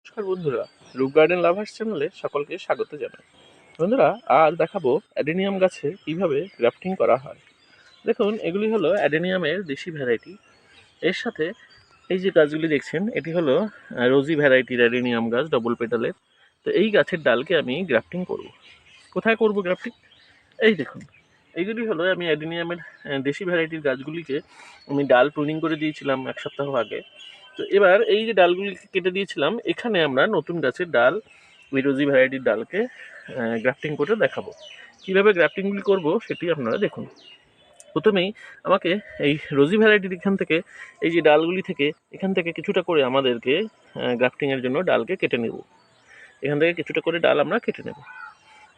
নমস্কার বন্ধুরা, রুক garden lovers চ্যানেলে সকলকে স্বাগত জানাই। বন্ধুরা, আজ দেখাবো অ্যাডেনিয়াম গাছে কিভাবে গ্রাফটিং করা হয়। দেখুন, এগুলি হলো অ্যাডেনিয়ামের দেশি ভ্যারাইটি। এর সাথে এই যে গাছগুলি দেখছেন, এটি হলো রোজি ভ্যারাইটির অ্যাডেনিয়াম গাছ, ডবল পেটালের। তো এই গাছের ডালকে আমি গ্রাফটিং করব। কোথায় করব গ্রাফটিং? এই দেখুন, এইগুলি হলো আমি অ্যাডেনিয়ামের দেশি ভ্যারাইটির গাছগুলিকে আমি ডাল প্রুনিং করে দিয়েছিলাম 1 সপ্তাহ আগে। তো এবার এই যে ডালগুলিকে কেটে দিয়েছিলাম, এখানে আমরা নতুন গাছের ডাল, ওই রোজি ভ্যারাইটির ডালকে গ্রাফটিং করে দেখাবো। কীভাবে গ্রাফটিংগুলি করব সেটি আপনারা দেখুন। প্রথমেই আমাকে এই রোজি ভ্যারাইটির এখান থেকে, এই যে ডালগুলি থেকে, এখান থেকে কিছুটা করে আমাদেরকে গ্রাফটিংয়ের জন্য ডালকে কেটে নেব। এখান থেকে কিছুটা করে ডাল আমরা কেটে নেব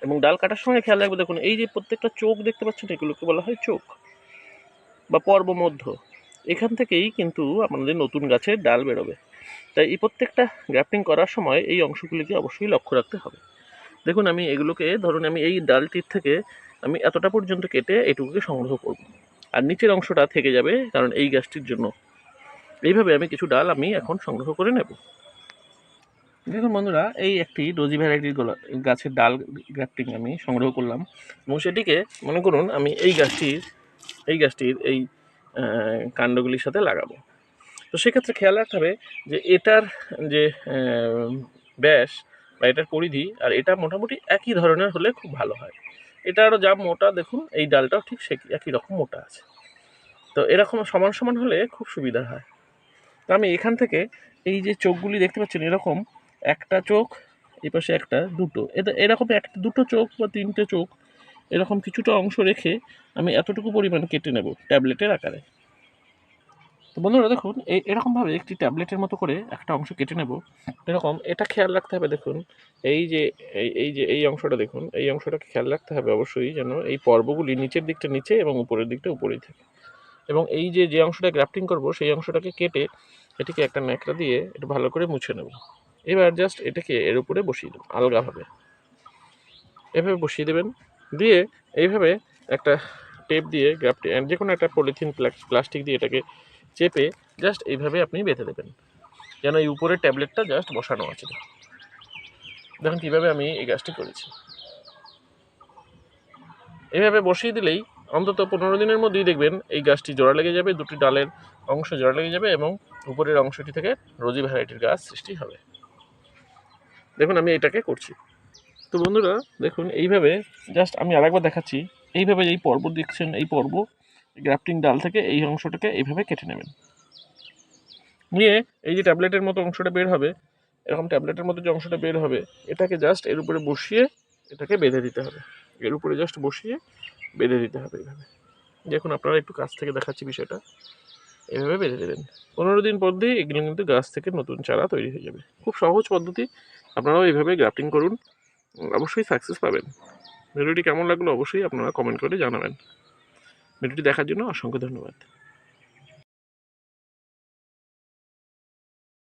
এবং ডাল কাটার সময় খেয়াল রাখবো। দেখুন, এই যে প্রত্যেকটা চোখ দেখতে পাচ্ছেন, এগুলোকে বলা হয় চোখ বা পর্বমধ্য। এখান থেকেই কিন্তু আমাদের নতুন গাছের ডাল বেরোবে। তাই এই প্রত্যেকটা গ্রাফটিং করার সময় এই অংশগুলিকে অবশ্যই লক্ষ্য রাখতে হবে। দেখুন, আমি এগুলোকে, ধরুন আমি এই ডালটির থেকে আমি এতটা পর্যন্ত কেটে এটুকুকে সংগ্রহ করব, আর নিচের অংশটা থেকে যাবে, কারণ এই গাছটির জন্য। এইভাবে আমি কিছু ডাল আমি এখন সংগ্রহ করে নেব। দেখুন বন্ধুরা, এই একটি রোজি ভ্যারাইটির গাছের ডাল গ্রাফটিং আমি সংগ্রহ করলাম এবং সেটিকে মনে করুন আমি এই গাছটির এই কাণ্ডগুলির সাথে লাগাবো। তো সেক্ষেত্রে খেয়াল রাখতে হবে যে এটার যে ব্যাস বা এটার পরিধি আর এটা মোটামুটি একই ধরনের হলে খুব ভালো হয়। এটা আরও যা মোটা, দেখুন এই ডালটাও ঠিক সে একই রকম মোটা আছে। তো এরকম সমান সমান হলে খুব সুবিধা হয়। তো আমি এখান থেকে এই যে চোখগুলি দেখতে পাচ্ছেন, এরকম একটা চোখ, এই পাশে একটা, দুটো, এরকম একটা দুটো চোখ বা তিনটে চোখ, এরকম কিছুটা অংশ রেখে আমি এতটুকু পরিমাণ কেটে নেব ট্যাবলেটের আকারে। তো বন্ধুরা দেখুন, এরকমভাবে একটি ট্যাবলেটের মতো করে একটা অংশ কেটে নেব। এরকম এটা খেয়াল রাখতে হবে, দেখুন এই অংশটা দেখুন, এই অংশটাকে খেয়াল রাখতে হবে অবশ্যই, যেন এই পর্বগুলি নিচের দিকটা নিচে এবং উপরের দিকটা উপরেই থাকে। এবং এই যে অংশটা গ্রাফটিং করব, সেই অংশটাকে কেটে এটিকে একটা ন্যাকড়া দিয়ে একটু ভালো করে মুছে নেব। এবার জাস্ট এটাকে এর উপরে বসিয়ে দেবেন আলগাভাবে, এভাবে বসিয়ে দেবেন। দিয়ে এইভাবে একটা টেপ দিয়ে গ্রাফটিং, যে কোনো একটা পলিথিন প্লাস্টিক দিয়ে এটাকে চেপে জাস্ট এইভাবে আপনি বেঁধে দেবেন, যেন এই উপরের ট্যাবলেটটা জাস্ট বসানো আছে। দেখুন কীভাবে আমি এই কাজটি করেছি। এইভাবে বসিয়ে দিলেই অন্তত 15 দিনের মধ্যেই দেখবেন এই গাছটি জোড়া লেগে যাবে, দুটি ডালের অংশ জোড়া লেগে যাবে এবং উপরের অংশটি থেকে রোজি ভ্যারাইটির গাছ সৃষ্টি হবে। দেখুন আমি এটাকে করছি। তো বন্ধুরা দেখুন, এইভাবে জাস্ট আমি আরেকবার দেখাচ্ছি। এইভাবে এই পর্ব দেখছেন, এই পর্ব গ্রাফটিং ডাল থেকে এই অংশটাকে এইভাবে কেটে নেবেন। নিয়ে এই যে ট্যাবলেটের মতো অংশটা বের হবে, এরকম ট্যাবলেটের মতো যে অংশটা বের হবে, এটাকে জাস্ট এর উপরে বসিয়ে এটাকে বেঁধে দিতে হবে। এর উপরে জাস্ট বসিয়ে বেঁধে দিতে হবে এইভাবে। দেখুন আপনারা একটু কাছ থেকে দেখাচ্ছি বিষয়টা। এভাবে বেঁধে দেবেন। 15 দিন পর দিয়ে এগুলো কিন্তু গাছ থেকে নতুন চারা তৈরি হয়ে যাবে। খুব সহজ পদ্ধতি, আপনারাও এইভাবে গ্রাফটিং করুন, অবশ্যই সাকসেস পাবেন। ভিডিওটি কেমন লাগলো অবশ্যই আপনারা কমেন্ট করে জানাবেন। ভিডিওটি দেখার জন্য অসংখ্য ধন্যবাদ।